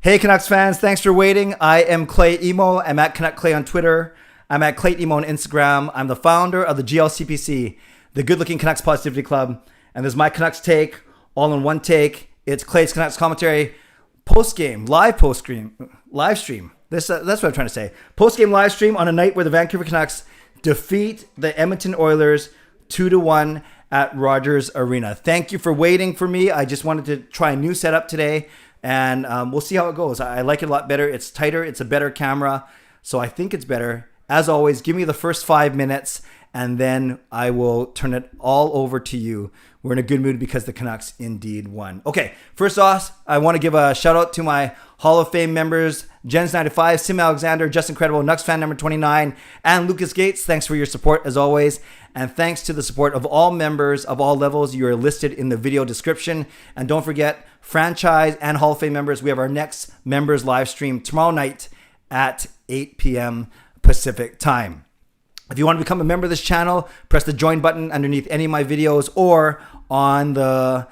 Hey Canucks fans, thanks for waiting. I am Clay Emo. I'm at Canuck Clay on Twitter. I'm at Clay Emo on Instagram. I'm the founder of the GLCPC, the Good Looking Canucks Positivity Club. And there's my Canucks take, all in one take. It's Clay's Canucks commentary, post-game, live stream. That's what I'm trying to say. Post-game live stream on a night where the Vancouver Canucks defeat the Edmonton Oilers 2-1 at Rogers Arena. Thank you for waiting for me. I just wanted to try a new setup today. And we'll see how it goes. I like it a lot better. It's tighter. It's a better camera. So I think it's better. As always, give me the first 5 minutes, and then I will turn it all over to you. We're in a good mood because the Canucks indeed won. Okay, first off, I want to give a shout out to my Hall of Fame members, Jens95, simalexander, Just Incredible, nucksfan number 29, and Lucas Gates. Thanks for your support as always. And thanks to the support of all members of all levels. You are listed in the video description. And don't forget, franchise and Hall of Fame members, we have our next members live stream tomorrow night at 8 p.m. Pacific time. If you want to become a member of this channel, press the join button underneath any of my videos or on the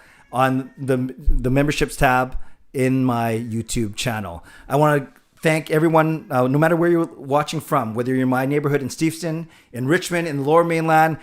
memberships tab in my YouTube channel. I want to thank everyone, no matter where you're watching from, whether you're in my neighborhood in Steveston, in Richmond, in the Lower Mainland,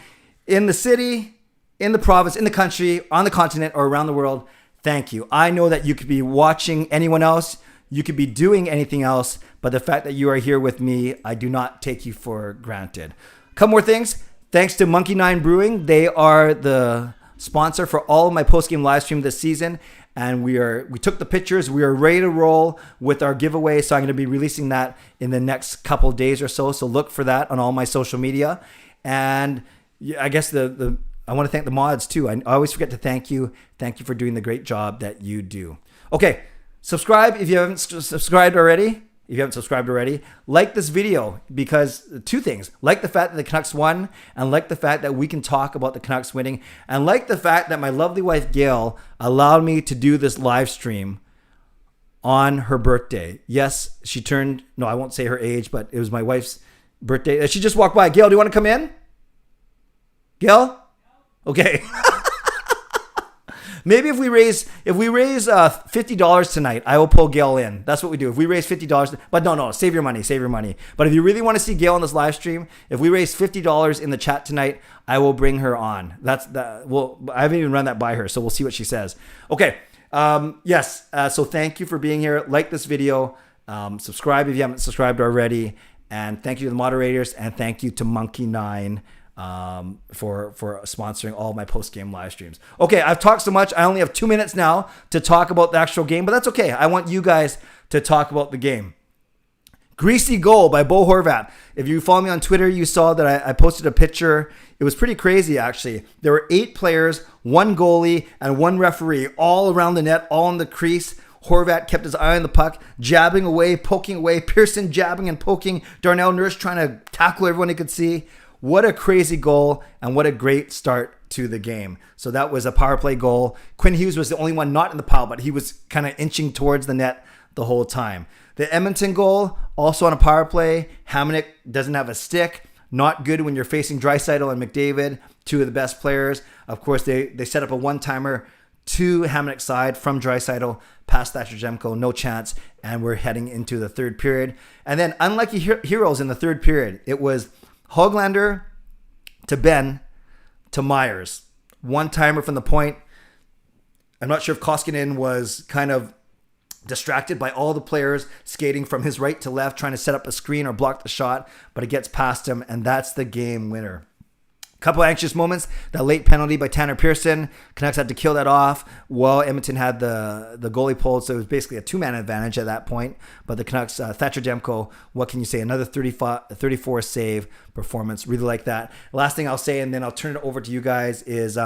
in the city, in the province, in the country, on the continent, or around the world. Thank you. I know that you could be watching anyone else. You could be doing anything else, but the fact that you are here with me, I do not take you for granted. A couple more things. Thanks to Monkey 9 Brewing. They are the sponsor for all of my post-game live stream this season. And we took the pictures. We are ready to roll with our giveaway. So I'm going to be releasing that in the next couple days or so. So look for that on all my social media. And I guess I want to thank the mods too. I always forget to thank you. Thank you for doing the great job that you do. Okay, subscribe if you haven't subscribed already. If you haven't subscribed already, like this video because two things. Like the fact that the Canucks won, and like the fact that we can talk about the Canucks winning, and like the fact that my lovely wife Gail allowed me to do this live stream on her birthday. Yes, she turned, no, I won't say her age, but it was my wife's birthday. She just walked by. Gail, do you want to come in? Gail? Okay. Maybe if we raise $50 tonight, I will pull Gail in. That's what we do. If we raise $50, but no, save your money. But if you really want to see Gail on this live stream, if we raise $50 in the chat tonight, I will bring her on. I haven't even run that by her, so we'll see what she says. Okay. Yes. So thank you for being here. Like this video. Subscribe if you haven't subscribed already. And thank you to the moderators, and thank you to Monkey 9. For sponsoring all my post-game live streams. Okay, I've talked so much. I only have 2 minutes now to talk about the actual game, but that's okay. I want you guys to talk about the game. Greasy goal by Bo Horvat. If you follow me on Twitter, you saw that I posted a picture. It was pretty crazy, actually. There were 8 players, 1 goalie, and 1 referee all around the net, all in the crease. Horvat kept his eye on the puck, jabbing away, poking away. Pearson jabbing and poking. Darnell Nurse trying to tackle everyone he could see. What a crazy goal, and what a great start to the game. So that was a power play goal. Quinn Hughes was the only one not in the pile, but he was kind of inching towards the net the whole time. The Edmonton goal, also on a power play. Hamonic doesn't have a stick. Not good when you're facing Draisaitl and McDavid, 2 of the best players. Of course, they set up a one-timer to Hamonic's side from Draisaitl, past Thatcher Demko, no chance. And we're heading into the third period. And then unlucky heroes in the third period. It was Hoglander to Ben to Myers. One-timer from the point. I'm not sure if Koskinen was kind of distracted by all the players skating from his right to left, trying to set up a screen or block the shot, but it gets past him, and that's the game winner. Couple anxious moments. That late penalty by Tanner Pearson. Canucks had to kill that off while Edmonton had the goalie pulled. So it was basically a 2-man advantage at that point. But the Canucks, Thatcher Demko, what can you say? Another 34 save performance. Really like that. Last thing I'll say, and then I'll turn it over to you guys, is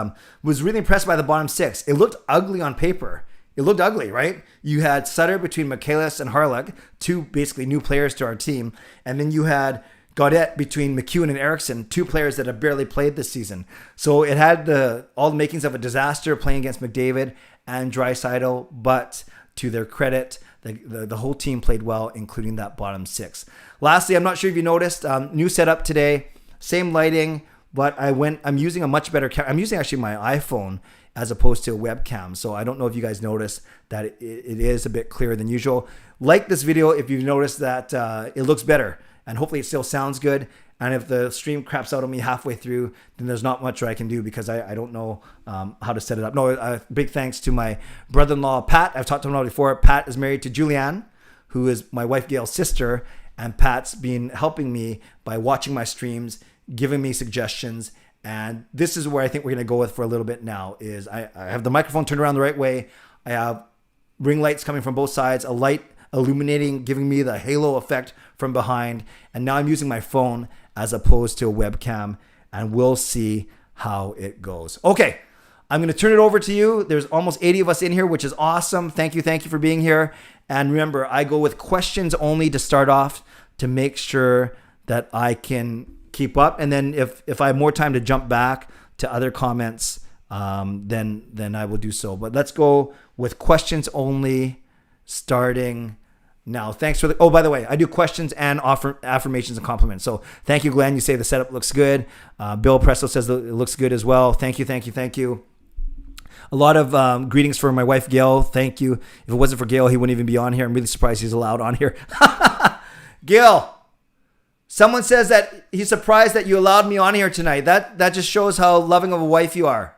was really impressed by the bottom 6. It looked ugly on paper. It looked ugly, right? You had Sutter between Michaelis and Harlech, 2 basically new players to our team. And then you had Gaudette between McEwen and Eriksson, 2 players that have barely played this season. So it had all the makings of a disaster playing against McDavid and Draisaitl, but to their credit, the whole team played well, including that bottom 6. Lastly, I'm not sure if you noticed, new setup today, same lighting, but I'm using a much better camera. I'm using actually my iPhone, as opposed to a webcam. So I don't know if you guys noticed that it is a bit clearer than usual. Like this video if you've noticed that it looks better, and hopefully it still sounds good. And if the stream craps out on me halfway through, then there's not much I can do because I don't know how to set it up. No, big thanks to my brother-in-law, Pat. I've talked to him about before. Pat is married to Julianne, who is my wife Gail's sister. And Pat's been helping me by watching my streams, giving me suggestions. And this is where I think we're going to go with for a little bit now is I have the microphone turned around the right way. I have ring lights coming from both sides, a light illuminating, giving me the halo effect from behind. And now I'm using my phone as opposed to a webcam, and we'll see how it goes. Okay, I'm going to turn it over to you. There's almost 80 of us in here, which is awesome. Thank you for being here. And remember, I go with questions only to start off to make sure that I can keep up. And then if I have more time to jump back to other comments, then I will do so. But let's go with questions only starting now. Thanks for oh, by the way, I do questions and offer affirmations and compliments. So thank you, Glenn. You say the setup looks good. Bill Presto says it looks good as well. Thank you. A lot of greetings for my wife, Gail. Thank you. If it wasn't for Gail, he wouldn't even be on here. I'm really surprised he's allowed on here. Gail, someone says that he's surprised that you allowed me on here tonight. That just shows how loving of a wife you are.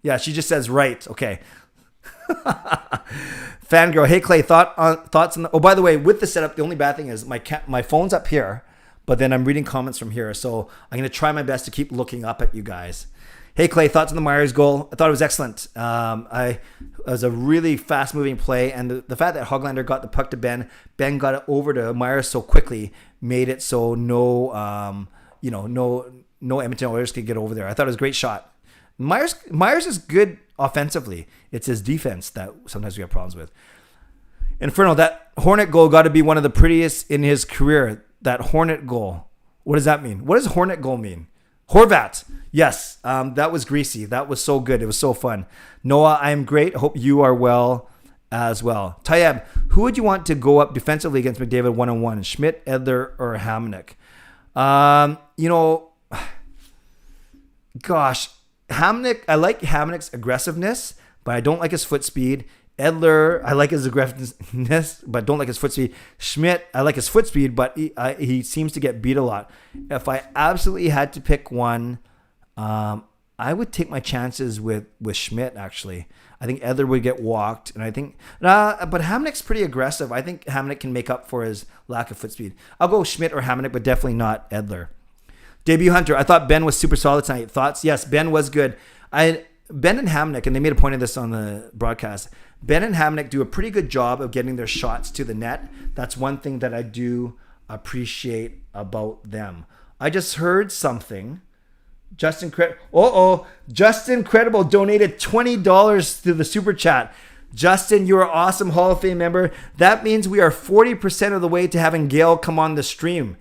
Yeah, she just says right. Okay. Fangirl, hey Clay, thoughts on the, oh, by the way, with the setup, the only bad thing is my phone's up here, but then I'm reading comments from here. So I'm going to try my best to keep looking up at you guys. Hey Clay, thoughts on the Myers goal? I thought it was excellent. It was a really fast moving play, and the fact that Hoglander got the puck to Ben got it over to Myers so quickly made it so no Edmonton Oilers could get over there. I thought it was a great shot. Myers is good offensively. It's his defense that sometimes we have problems with. Inferno, that Hornet goal got to be one of the prettiest in his career. That Hornet goal. What does that mean? What does Hornet goal mean? Horvat. Yes, that was greasy. That was so good. It was so fun. Noah, I am great. Hope you are well as well. Tayeb, who would you want to go up defensively against McDavid one-on-one? Schmidt, Edler, or Hamnick? Gosh, Hamnick, I like Hamnick's aggressiveness, but I don't like his foot speed. Edler, I like his aggressiveness, but don't like his foot speed. Schmidt, I like his foot speed, but he seems to get beat a lot. If I absolutely had to pick one, I would take my chances with Schmidt, actually. I think Edler would get walked, and I think, but Hamnick's pretty aggressive. I think Hamnick can make up for his lack of foot speed. I'll go Schmidt or Hamnick, but definitely not Edler. Debut Hunter, I thought Ben was super solid tonight. Thoughts? Yes, Ben was good. Ben and Hamnick, and they made a point of this on the broadcast, Ben and Hamnick do a pretty good job of getting their shots to the net. That's one thing that I do appreciate about them. I just heard something. Justin Credible donated $20 to the super chat. Justin, you're an awesome Hall of Fame member. That means we are 40% of the way to having Gail come on the stream.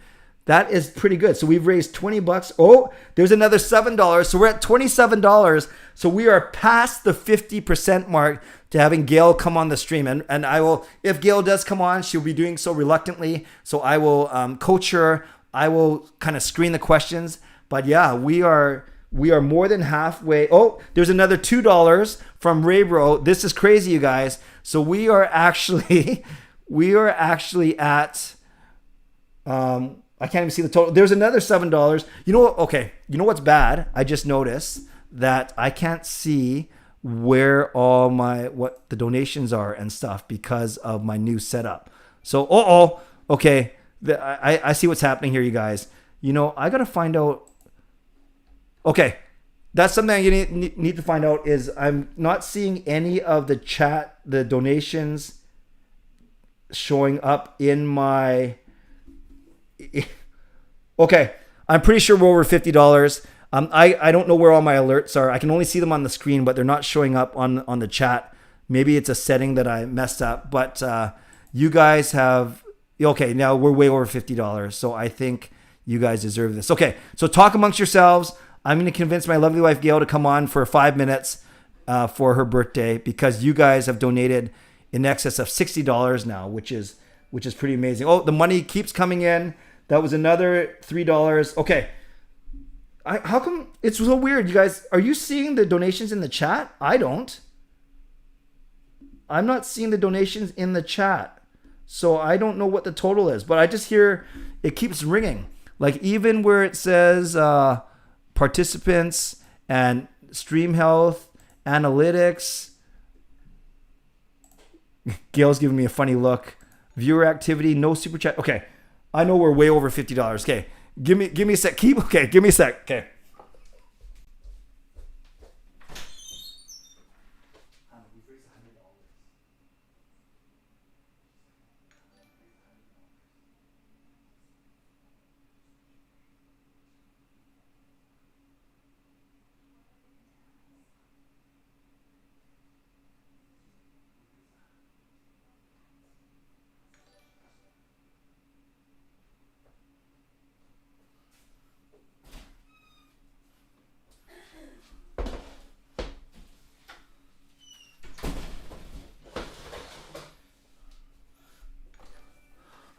That is pretty good. So we've raised $20. Oh, there's another $7. So we're at $27. So we are past the 50% mark to having Gail come on the stream. And I will, if Gail does come on, she'll be doing so reluctantly. So I will coach her. I will kind of screen the questions. But yeah, we are more than halfway. Oh, there's another $2 from Raybro. This is crazy, you guys. So we are actually at I can't even see the total. There's another $7. You know what? Okay. You know what's bad? I just noticed that I can't see where all what the donations are and stuff because of my new setup. So, okay. I see what's happening here, you guys. You know, I got to find out. Okay. That's something you need to find out is I'm not seeing any of the chat, the donations showing up in my... Okay, I'm pretty sure we're over $50. I don't know where all my alerts are. I can only see them on the screen, but they're not showing up on the chat. Maybe it's a setting that I messed up, but you guys have... Okay, now we're way over $50, so I think you guys deserve this. Okay, so talk amongst yourselves. I'm going to convince my lovely wife Gail to come on for 5 minutes for her birthday because you guys have donated in excess of $60 now, which is pretty amazing. Oh, the money keeps coming in. That was another $3. Okay. How come it's so weird? You guys, are you seeing the donations in the chat? I don't. I'm not seeing the donations in the chat. So I don't know what the total is, but I just hear it keeps ringing. Like even where it says participants and stream health, analytics. Gail's giving me a funny look. Viewer activity, no super chat. Okay. I know we're way over $50. Okay. Give me a sec. Give me a sec. Okay.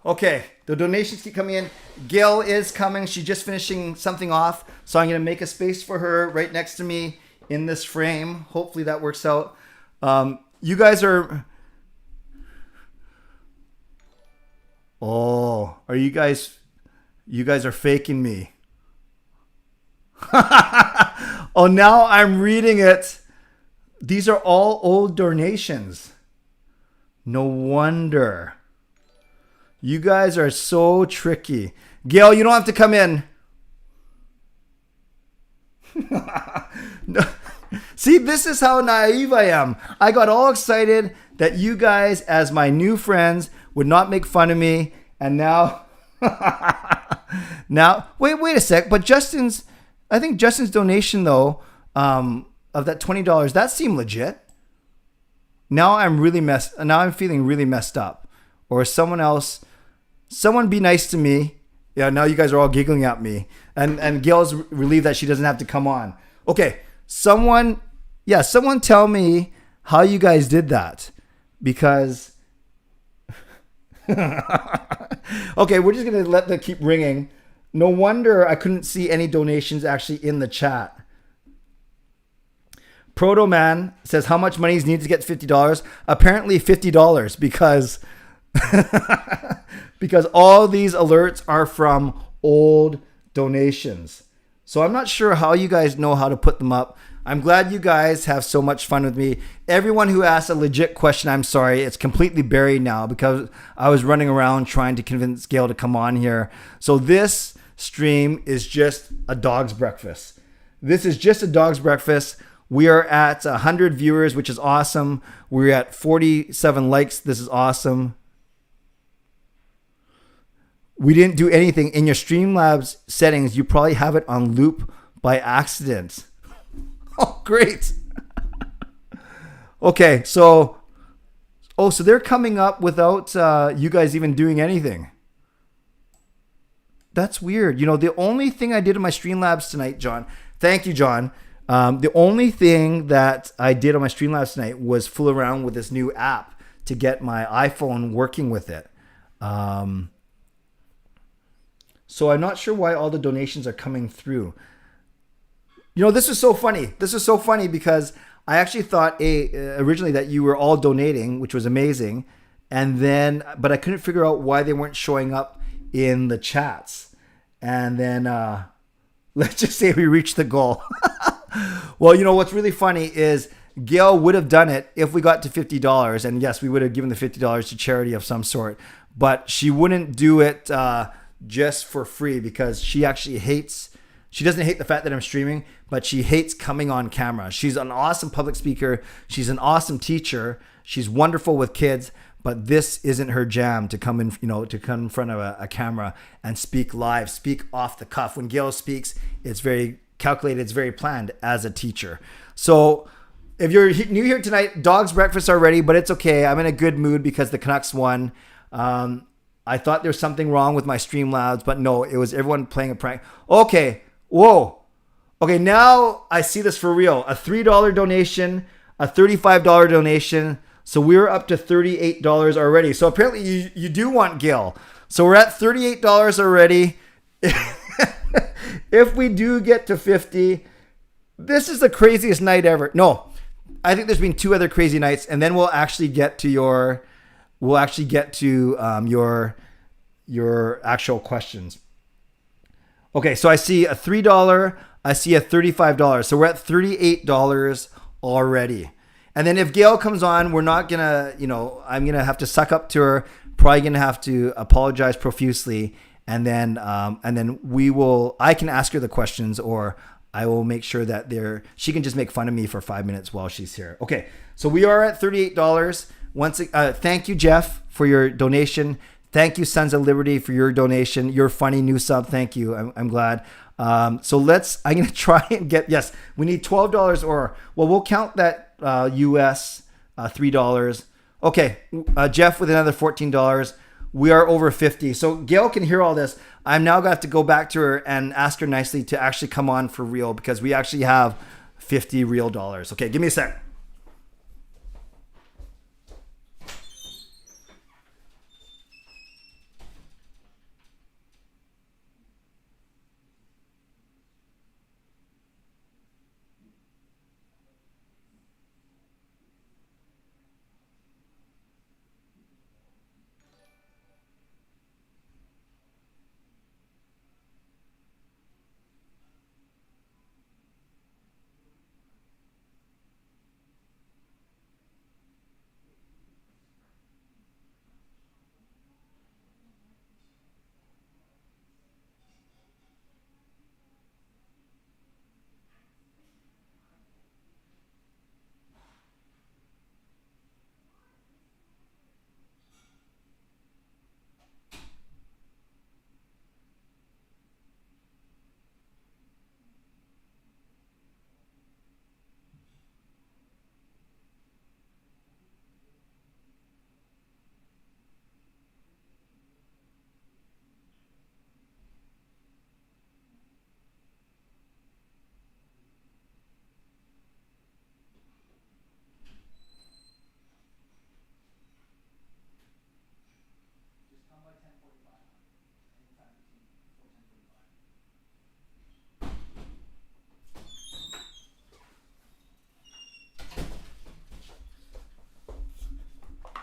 Okay, the donations keep coming in. Gail is coming. She's just finishing something off. So I'm going to make a space for her right next to me in this frame. Hopefully that works out. You guys are... Oh, are you guys... You guys are faking me. Oh, now I'm reading it. These are all old donations. No wonder. You guys are so tricky. Gail, you don't have to come in. No. See, this is how naive I am. I got all excited that you guys, as my new friends, would not make fun of me. And now, wait a sec. But I think Justin's donation though, of that $20, that seemed legit. Now I'm feeling really messed up. Or someone be nice to me. Yeah, now you guys are all giggling at me. And Gail's relieved that she doesn't have to come on. Okay, someone tell me how you guys did that. Because... Okay, we're just going to let them keep ringing. No wonder I couldn't see any donations actually in the chat. Proto Man says, how much money is needed to get $50? Apparently $50 because... because all these alerts are from old donations. So I'm not sure how you guys know how to put them up. I'm glad you guys have so much fun with me. Everyone who asked a legit question, I'm sorry, it's completely buried now because I was running around trying to convince Gail to come on here. So this stream is just a dog's breakfast. This is just a dog's breakfast. We are at 100 viewers, which is awesome. We're at 47 likes. This is awesome. We didn't do anything. In your Streamlabs settings, you probably have it on loop by accident. Oh, great. Okay, so they're coming up without you guys even doing anything. That's weird. You know, the only thing I did in my Streamlabs tonight, John, thank you, John. The only thing that I did on my Streamlabs tonight was fool around with this new app to get my iPhone working with it. So I'm not sure why all the donations are coming through. You know, this is so funny. This is so funny because I actually thought originally that you were all donating, which was amazing. But I couldn't figure out why they weren't showing up in the chats. And then let's just say we reached the goal. Well, you know, what's really funny is Gail would have done it if we got to $50. And yes, we would have given the $50 to charity of some sort. But she wouldn't do it just for free because she actually she doesn't hate the fact that I'm streaming, but she hates coming on camera. She's an awesome public speaker. She's an awesome teacher. She's wonderful with kids, but this isn't her jam to come in, to come in front of a camera and speak live, speak off the cuff. When Gail speaks, it's very calculated. It's very planned as a teacher. So if you're new here tonight, dog's breakfast already, but it's okay. I'm in a good mood because the Canucks won. I thought there was something wrong with my Streamlabs, but no, it was everyone playing a prank. Okay. Whoa. Okay, now I see this for real. A $3 donation, a $35 donation. So we're up to $38 already. So apparently you do want Gail. So we're at $38 already. if we do get to 50, this is the craziest night ever. No, I think there's been 2 other crazy nights, and then we'll actually get to your actual questions. Okay, so I see a $3, I see a $35. So we're at $38 already. And then if Gail comes on, we're not gonna, I'm gonna have to suck up to her. Probably gonna have to apologize profusely, and then I can ask her the questions, or I will make sure that she can just make fun of me for 5 minutes while she's here. Okay, so we are at $38. Thank you, Jeff, for your donation. Thank you, Sons of Liberty, for your donation. Your funny new sub. Thank you. I'm glad. I'm going to try and yes, we need $12 we'll count that US $3. Okay, Jeff with another $14. We are over 50. So Gail can hear all this. I'm now going to have to go back to her and ask her nicely to actually come on for real, because we actually have 50 real dollars. Okay, give me a sec.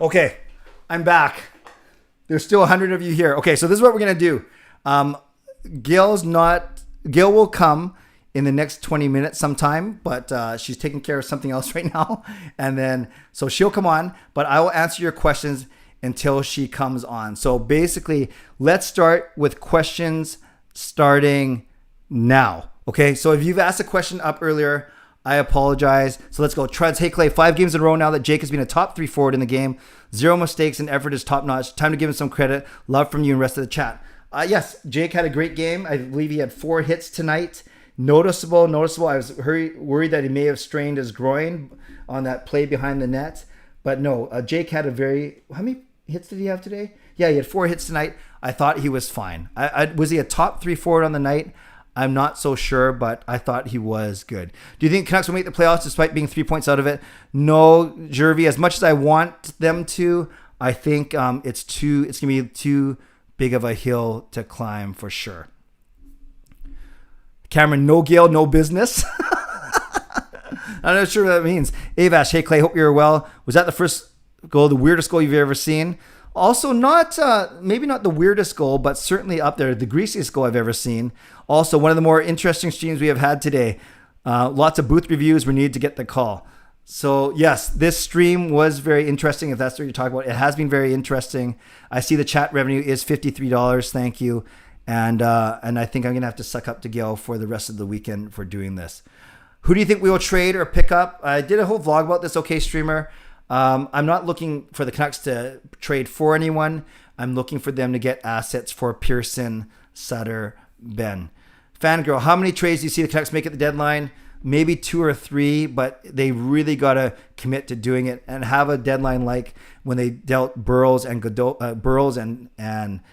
Okay, I'm back. There's still 100 of you here. Okay, so this is what we're going to do. Gail will come in the next 20 minutes sometime, but she's taking care of something else right now. And then, so she'll come on, but I will answer your questions until she comes on. So basically, let's start with questions starting now. Okay, so if you've asked a question up earlier, I apologize. So let's go. Treads, hey Clay, 5 games in a row now that Jake has been a top 3 forward in the game. 0 mistakes and effort is top notch. Time to give him some credit. Love from you and rest of the chat. Yes, Jake had a great game. I believe he had 4 hits tonight. Noticeable. I was worried that he may have strained his groin on that play behind the net. But no, Jake had how many hits did he have today? Yeah, he had 4 hits tonight. I thought he was fine. Was he a top 3 forward on the night? I'm not so sure, but I thought he was good. Do you think Canucks will make the playoffs despite being 3 points out of it? No, Jervy. As much as I want them to, I think it's going to be too big of a hill to climb for sure. Cameron, no Gail, no business. I'm not sure what that means. Avash, hey Clay, hope you're well. Was that the first goal, the weirdest goal you've ever seen? Also, maybe not the weirdest goal, but certainly up there, the greasiest goal I've ever seen. Also, one of the more interesting streams we have had today. Lots of booth reviews. We need to get the call. So yes, this stream was very interesting. If that's what you're talking about, it has been very interesting. I see the chat revenue is $53. Thank you. And I think I'm going to have to suck up to Gail for the rest of the weekend for doing this. Who do you think we will trade or pick up? I did a whole vlog about this, okay, streamer. I'm not looking for the Canucks to trade for anyone. I'm looking for them to get assets for Pearson, Sutter, Ben. Fangirl, how many trades do you see the Canucks make at the deadline? Maybe 2 or 3, but they really got to commit to doing it and have a deadline like when they dealt Burrows and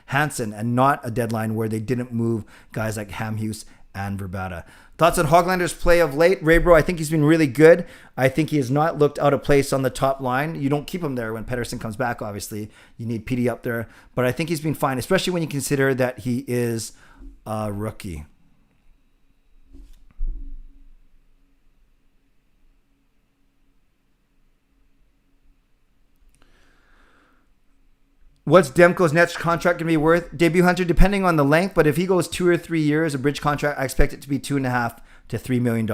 Hansen, and not a deadline where they didn't move guys like Hamhuis and Verbata. Thoughts on Hoglander's play of late? Raybro, I think he's been really good. I think he has not looked out of place on the top line. You don't keep him there when Pettersson comes back, obviously. You need PD up there. But I think he's been fine, especially when you consider that he is a rookie. What's Demko's next contract going to be worth? Debut Hunter, depending on the length, but if he goes 2 or 3 years, a bridge contract, I expect it to be $2.5 to $3 million.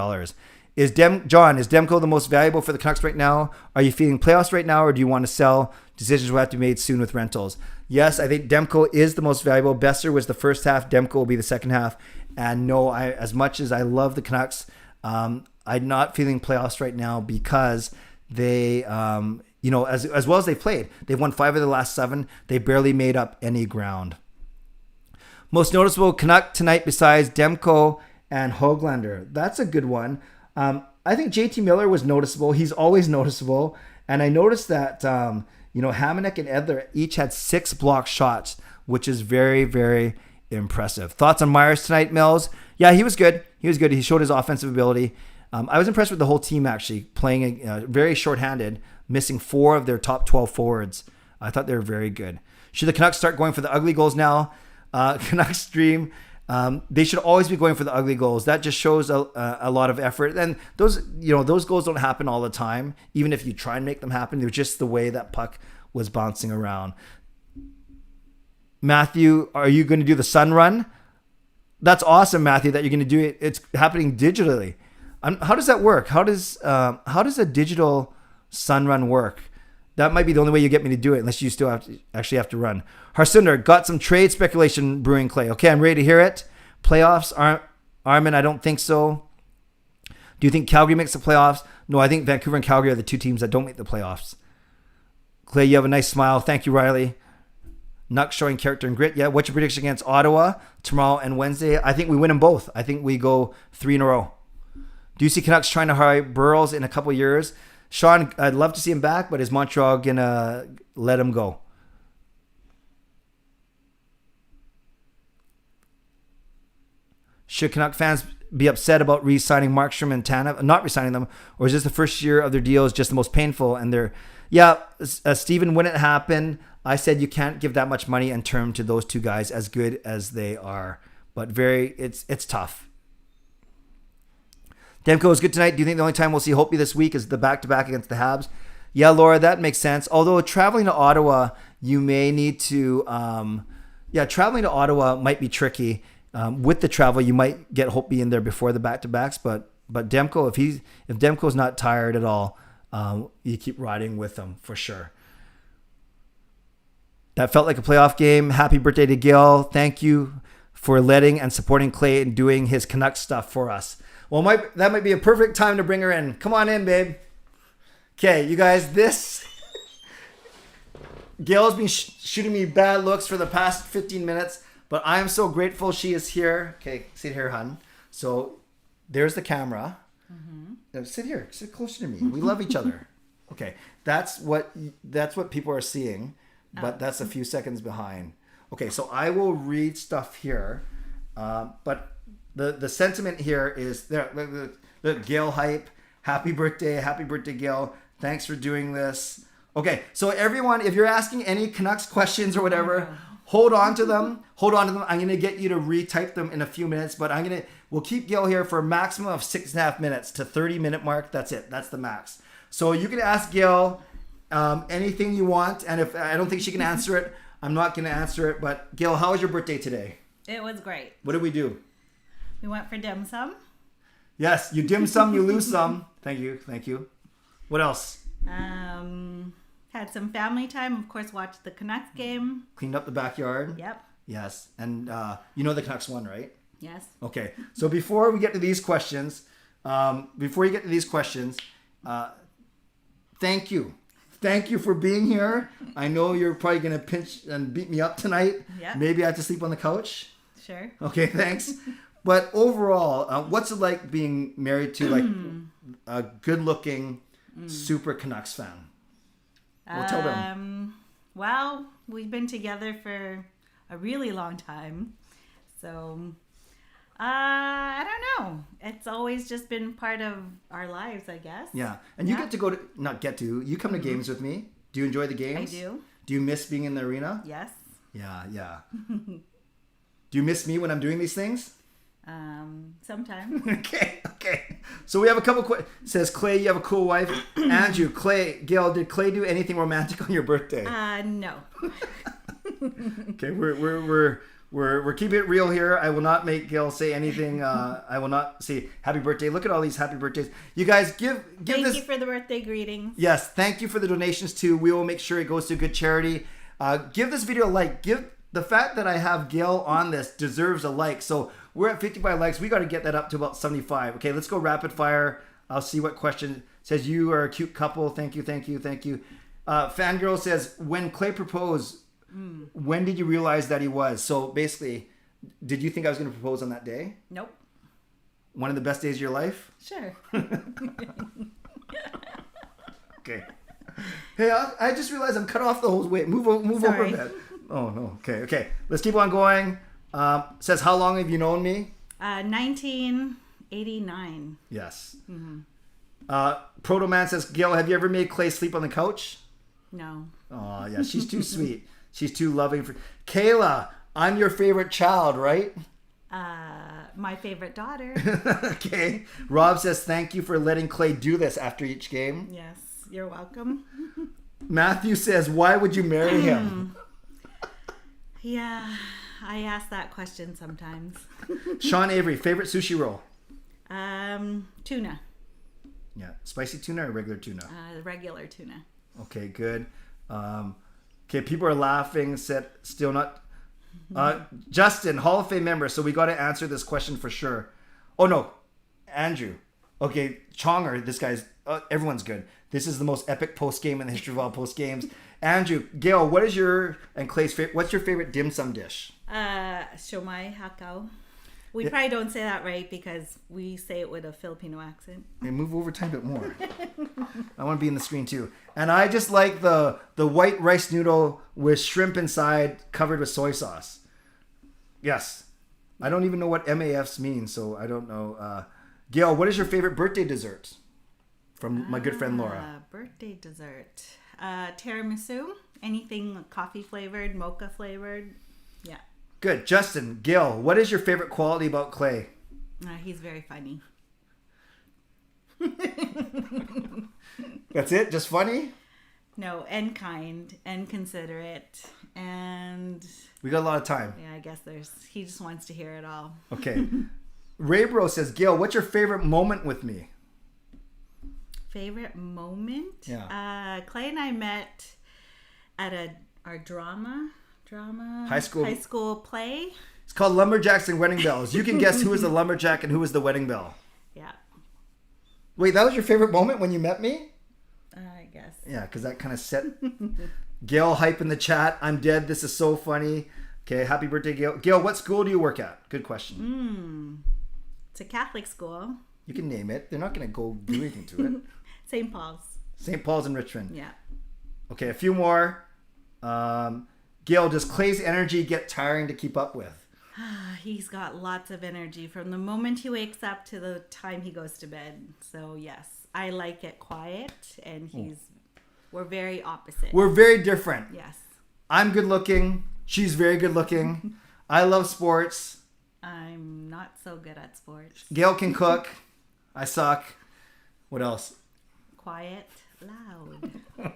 Is Demko the most valuable for the Canucks right now? Are you feeling playoffs right now, or do you want to sell? Decisions will have to be made soon with rentals. Yes, I think Demko is the most valuable. Besser was the first half. Demko will be the second half. And no, as much as I love the Canucks, I'm not feeling playoffs right now because they, as well as they played, they've won 5 of the last 7. They barely made up any ground. Most noticeable Canuck tonight besides Demko and Höglander. That's a good one. I think JT Miller was noticeable. He's always noticeable. And I noticed that, Hamonic and Edler each had 6 blocked shots, which is very, very impressive. Thoughts on Myers tonight, Mills? Yeah, he was good. He showed his offensive ability. I was impressed with the whole team, actually, playing very shorthanded, missing 4 of their top 12 forwards. I thought they were very good. Should the Canucks start going for the ugly goals now? Canucks stream. They should always be going for the ugly goals. That just shows a lot of effort. And those goals don't happen all the time. Even if you try and make them happen, they're just the way that puck was bouncing around. Matthew, are you going to do the sun run? That's awesome, Matthew, that you're going to do it. It's happening digitally. How does that work? How does a digital sun run work? That might be the only way you get me to do it, unless you still have to run. Harsunder, got some trade speculation brewing, Clay. Okay, I'm ready to hear it. Playoffs, Armin, I don't think so. Do you think Calgary makes the playoffs? No, I think Vancouver and Calgary are the 2 teams that don't make the playoffs. Clay, you have a nice smile. Thank you, Riley. Nuck showing character and grit. Yeah, what's your prediction against Ottawa tomorrow and Wednesday? I think we win them both. I think we go 3 in a row. Do you see Canucks trying to hire Burrows in a couple of years? Sean, I'd love to see him back, but is Montreal going to let him go? Should Canuck fans be upset about re-signing Markstrom and Tanev, not re-signing them, or is this the first year of their deal is just the most painful? And Steven, when it happened, I said you can't give that much money and term to those 2 guys as good as they are. But it's tough. Demko is good tonight. Do you think the only time we'll see Hopi this week is the back-to-back against the Habs? Yeah, Laura, that makes sense. Although traveling to Ottawa, you may need to... traveling to Ottawa might be tricky. With the travel, you might get Hopi in there before the back-to-backs. But Demko, if Demko's not tired at all, you keep riding with him for sure. That felt like a playoff game. Happy birthday to Gail. Thank you for letting and supporting Clay and doing his Canucks stuff for us. Well, that might be a perfect time to bring her in. Come on in, babe. Okay, you guys, Gail's been shooting me bad looks for the past 15 minutes, but I am so grateful she is here. Okay, sit here, hun. So there's the camera. Mm-hmm. Sit here. Sit closer to me. We love each other. Okay, that's what people are seeing, but that's a few seconds behind. Okay, so I will read stuff here, but... The sentiment here is there. Look, Gail hype. Happy birthday, Gail. Thanks for doing this. Okay, so everyone, if you're asking any Canucks questions or whatever, hold on to them. I'm gonna get you to retype them in a few minutes, but we'll keep Gail here for a maximum of 6.5 minutes to 30-minute mark. That's it. That's the max. So you can ask Gail anything you want, and if I don't think she can answer it, I'm not gonna answer it. But Gail, how was your birthday today? It was great. What did we do? We went for dim sum. Yes, you dim some, you lose some. Thank you. What else? Had some family time. Of course, watched the Canucks game. Cleaned up the backyard. Yep. Yes, and the Canucks won, right? Yes. Okay, so before we get to these questions, thank you. Thank you for being here. I know you're probably going to pinch and beat me up tonight. Yep. Maybe I have to sleep on the couch. Sure. Okay, thanks. But overall, what's it like being married to a good-looking super Canucks fan? Well, tell them. Well, we've been together for a really long time, so I don't know. It's always just been part of our lives, I guess. Yeah, and you get to you come to games with me. Do you enjoy the games? I do. Do you miss being in the arena? Yes. Yeah. Do you miss me when I'm doing these things? Sometimes. Okay. So we have a couple says Clay, you have a cool wife. Andrew, Gail, did Clay do anything romantic on your birthday? No. Okay, we're keeping it real here. I will not make Gail say anything. I will not say happy birthday. Look at all these happy birthdays. You guys give Thank this. you for the birthday greetings. Yes, thank you for the donations too. We will make sure it goes to a good charity. Give this video a like. The fact that I have Gail on this deserves a like. So we're at 55 likes. We got to get that up to about 75. Okay, let's go rapid fire. I'll see what question says. You are a cute couple. Thank you. Fangirl says, when Clay proposed, when did you realize that he was? So basically, did you think I was going to propose on that day? Nope. One of the best days of your life? Sure. Okay. Hey, I just realized I'm cut off the whole way. Move over a bit. Oh, no. Okay. Let's keep on going. Says, how long have you known me? 1989. Yes. Proto Man says, Gail, have you ever made Clay sleep on the couch? No. Oh, yeah. She's too sweet. She's too loving. Kayla, I'm your favorite child, right? My favorite daughter. Okay. Rob says, thank you for letting Clay do this after each game. Yes, you're welcome. Matthew says, why would you marry him? Yeah, I ask that question sometimes. Sean Avery, favorite sushi roll? Tuna. Yeah. Spicy tuna or regular tuna? Regular tuna. Okay, good. Okay, people are laughing. Said still not. Justin, Hall of Fame member. So we got to answer this question for sure. Oh no, Andrew. Okay, Chonger. This guy's. Everyone's good. This is the most epic post game in the history of all post games. Andrew, Gail, what is your and Clay's favorite? What's your favorite dim sum dish? Siomai hakao. We probably don't say that right because we say it with a Filipino accent. Hey, move over a tiny bit more. I want to be in the screen too. And I just like the white rice noodle with shrimp inside covered with soy sauce. Yes. I don't even know what MAFs mean, so I don't know. Gail, what is your favorite birthday dessert? From my good friend Laura. Birthday dessert. Tiramisu. Anything coffee flavored, mocha flavored. Yeah. Good. Justin, Gail, what is your favorite quality about Clay? He's very funny. That's it? Just funny? No, and kind and considerate and... We got a lot of time. Yeah, I guess he just wants to hear it all. Okay. Raybro says, Gail, what's your favorite moment with me? Favorite moment? Yeah. Clay and I met at our drama high school play. It's called Lumberjacks and Wedding Bells. You can guess who was the lumberjack and who was the wedding bell. Yeah. Wait, that was your favorite moment when you met me? I guess. Yeah, because that kind of set... Gail hype in the chat. I'm dead. This is so funny. Okay, happy birthday, Gail. Gail, what school do you work at? Good question. It's a Catholic school. You can name it. They're not going to go do anything to it. St. Paul's. St. Paul's in Richmond. Yeah. Okay, a few more. Gail, does Clay's energy get tiring to keep up with? He's got lots of energy from the moment he wakes up to the time he goes to bed. So yes, I like it quiet, and we're very opposite. We're very different. Yes. I'm good looking. She's very good looking. I love sports. I'm not so good at sports. Gail can cook. I suck. What else? Quiet, loud.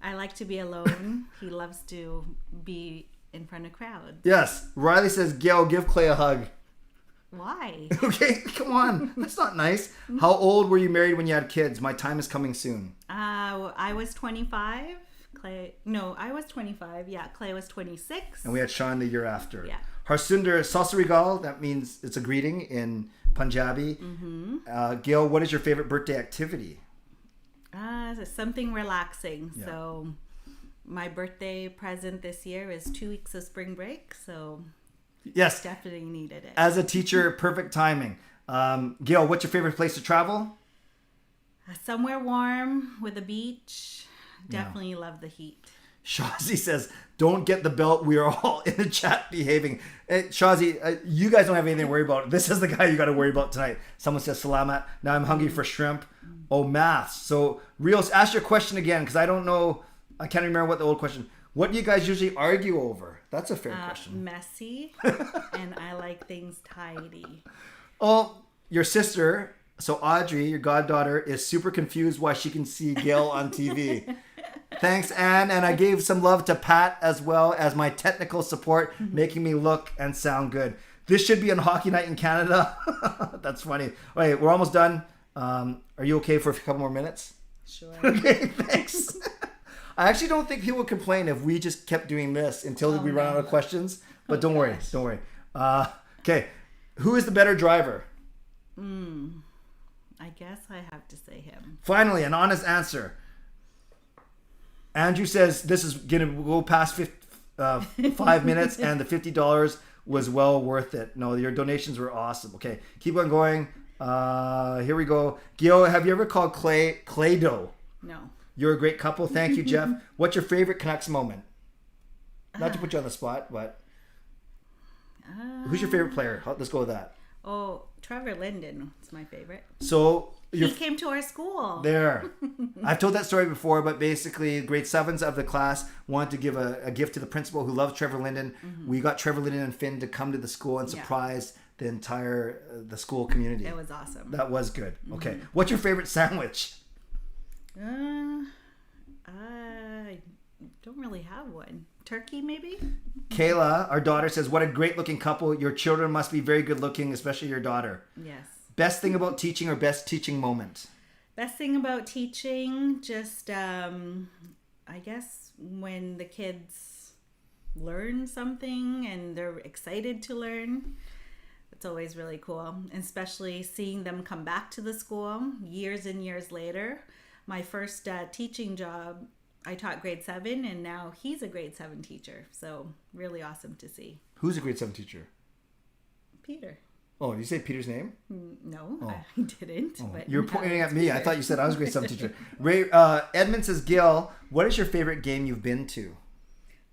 I like to be alone. He loves to be in front of crowds. Yes. Riley says, Gail, give Clay a hug. Why? Okay, come on. That's not nice. How old were you married when you had kids? My time is coming soon. I was 25. I was 25. Yeah, Clay was 26. And we had Sean the year after. Yeah. Harsunder Sasrigal, that means it's a greeting in Punjabi. Mm-hmm. Gail, what is your favorite birthday activity? Something relaxing. Yeah. So my birthday present this year is 2 weeks of spring break. So yes, definitely needed it. As a teacher, perfect timing. Gail, what's your favorite place to travel? Somewhere warm with a beach. Definitely love the heat. Shazzy says, don't get the belt. We are all in the chat behaving. Shazzy, you guys don't have anything to worry about. This is the guy you got to worry about tonight. Someone says, salamat. Now I'm hungry for shrimp. Oh, maths. So, Rios, ask your question again because I don't know. I can't remember what the old question. What do you guys usually argue over? That's a fair question. Messy. And I like things tidy. Oh, your sister, so Audrey, your goddaughter, is super confused why she can see Gail on TV. Thanks, Anne. And I gave some love to Pat as well as my technical support, making me look and sound good. This should be on Hockey Night in Canada. That's funny. All right, we're almost done. Are you okay for a couple more minutes? Sure. Okay, thanks. I actually don't think people would complain if we just kept doing this until we run out of questions. But don't worry. Okay, who is the better driver? I guess I have to say him. Finally, an honest answer. Andrew says this is going to go past 5 minutes and the $50 was well worth it. No, your donations were awesome. Okay, keep on going. Here we go. Gail, have you ever called Clay dough? No. You're a great couple. Thank you, Jeff. What's your favorite Canucks moment? Not to put you on the spot, but who's your favorite player? Let's go with that. Oh, Trevor Linden is my favorite. So he came to our school. There. I've told that story before, but basically grade 7s of the class wanted to give a gift to the principal who loves Trevor Linden. We got Trevor Linden and Finn to come to the school and surprise the entire the school community. It was awesome. That was good. Okay. What's your favorite sandwich? I don't really have one. Turkey, maybe? Kayla, our daughter, says, what a great looking couple. Your children must be very good looking, especially your daughter. Yes. Best thing about teaching or best teaching moment? Best thing about teaching, just, I guess, when the kids learn something and they're excited to learn. It's always really cool, especially seeing them come back to the school years and years later. My first teaching job, I taught grade 7, and now he's a grade 7 teacher. So really awesome to see. Who's a grade 7 teacher? Peter. Oh, did you say Peter's name? No, I didn't. Oh. But You're pointing at me. Peter. I thought you said I was a grade 7 teacher. Ray, Edmund says, Gail, what is your favorite game you've been to?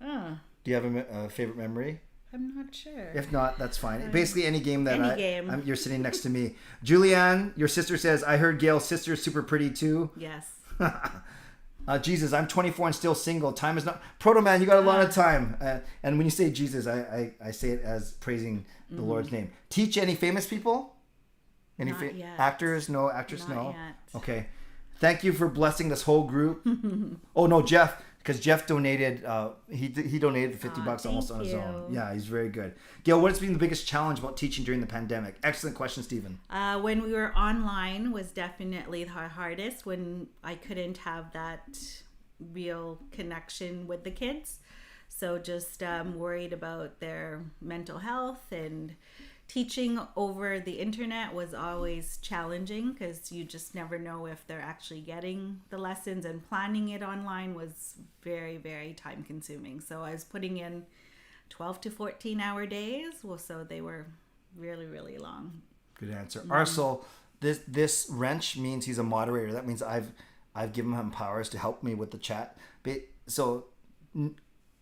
Do you have a favorite memory? I'm not sure. If not, that's fine. Basically, any game that game. You're sitting next to me. Julianne, your sister says, I heard Gail's sister is super pretty too. Yes. Jesus, I'm 24 and still single. Time is not... Proto Man, you got a lot of time. And when you say Jesus, I say it as praising the Lord's name. Teach any famous people? Any yet. Actors? No. Actors? Not No. yet. Okay. Thank you for blessing this whole group. Oh, no, Jeff. Because Jeff donated, he donated $50 almost on his own. Yeah, he's very good. Gail, what has been the biggest challenge about teaching during the pandemic? Excellent question, Stephen. When we were online was definitely the hardest, when I couldn't have that real connection with the kids. So just worried about their mental health, and teaching over the internet was always challenging because you just never know if they're actually getting the lessons, and planning it online was very, very time consuming. So I was putting in 12 to 14 hour days. Well, so they were really, really long. Good answer. Arcel, this wrench means he's a moderator. That means I've given him powers to help me with the chat. So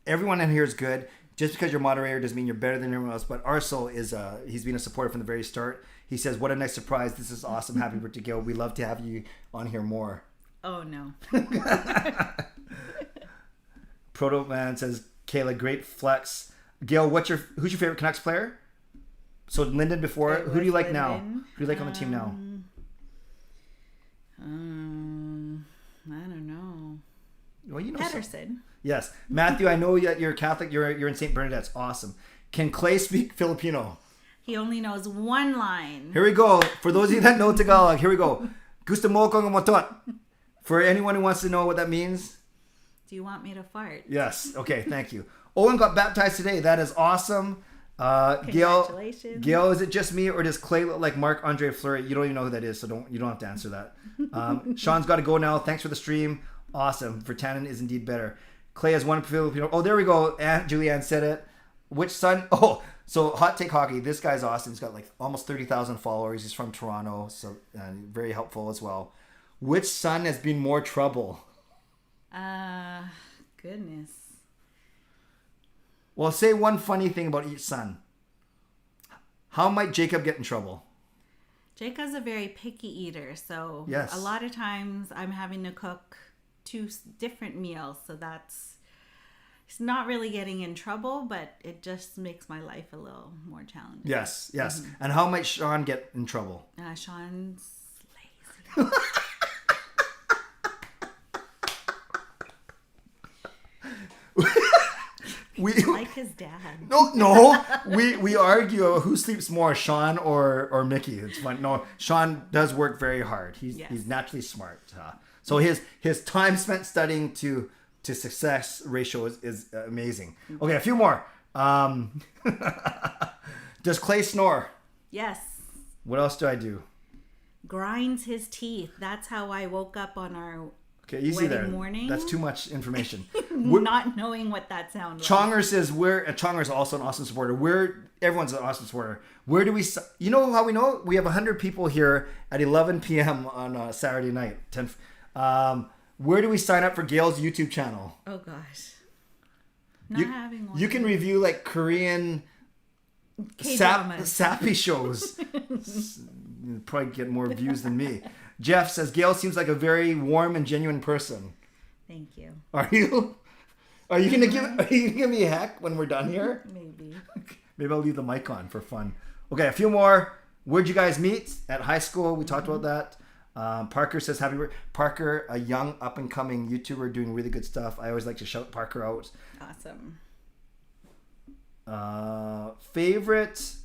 everyone in here is good. Just because you're moderator doesn't mean you're better than everyone else. But Arcel he's been a supporter from the very start. He says, what a nice surprise. This is awesome. Happy birthday, Gail. We love to have you on here more. Oh, no. Proto Man says, Kayla, great flex. Gail, who's your favorite Canucks player? So Linden before. Who do you like now? Who do you like on the team now? I don't know. Well, you know Patterson. Yes. Matthew, I know that you're Catholic. You're in St. Bernadette's. Awesome. Can Clay speak Filipino? He only knows one line. Here we go. For those of you that know Tagalog, here we go. Gusto mo kong motot. For anyone who wants to know what that means. Do you want me to fart? Yes. Okay, thank you. Owen got baptized today. That is awesome. Congratulations. Gail, is it just me, or does Clay look like Marc-Andre Fleury? You don't even know who that is, so you don't have to answer that. Sean's got to go now. Thanks for the stream. Awesome. Vertanen is indeed better. Clay has one Filipino. Oh, there we go. Aunt Julianne said it. Which son? Oh, so Hot Take Hockey. This guy's awesome. He's got like almost 30,000 followers. He's from Toronto, so very helpful as well. Which son has been more trouble? Goodness. Well, say one funny thing about each son. How might Jacob get in trouble? Jacob's a very picky eater, so yes. A lot of times I'm having to cook 2 different meals, so it's not really getting in trouble, but it just makes my life a little more challenging. Yes. Mm-hmm. And how might Sean get in trouble? Sean's lazy. like his dad. No. We argue who sleeps more, Sean or Mickey. It's fun. No, Sean does work very hard. He's naturally smart. So his time spent studying to success ratio is amazing. Okay, a few more. Does Clay snore? Yes. What else do I do? Grinds his teeth. That's how I woke up on our easy wedding there. morning. That's too much information. Not knowing what that sound was. Chonger says Chonger is also an awesome supporter. Everyone's an awesome supporter. Where do we? You know how we know? We have 100 people here at 11 p.m. on Saturday night. Where do we sign up for Gail's YouTube channel? Oh gosh, having one. You can review like Korean sappy shows. You'll probably get more views than me. Jeff says Gail seems like a very warm and genuine person. Thank you. Are you? Are you gonna give me a heck when we're done here? Maybe. Maybe I'll leave the mic on for fun. Okay, a few more. Where'd you guys meet? At high school. We talked about that. Parker says happy birthday. Parker, a young up and coming YouTuber doing really good stuff. I always like to shout Parker out. Awesome. Favorite.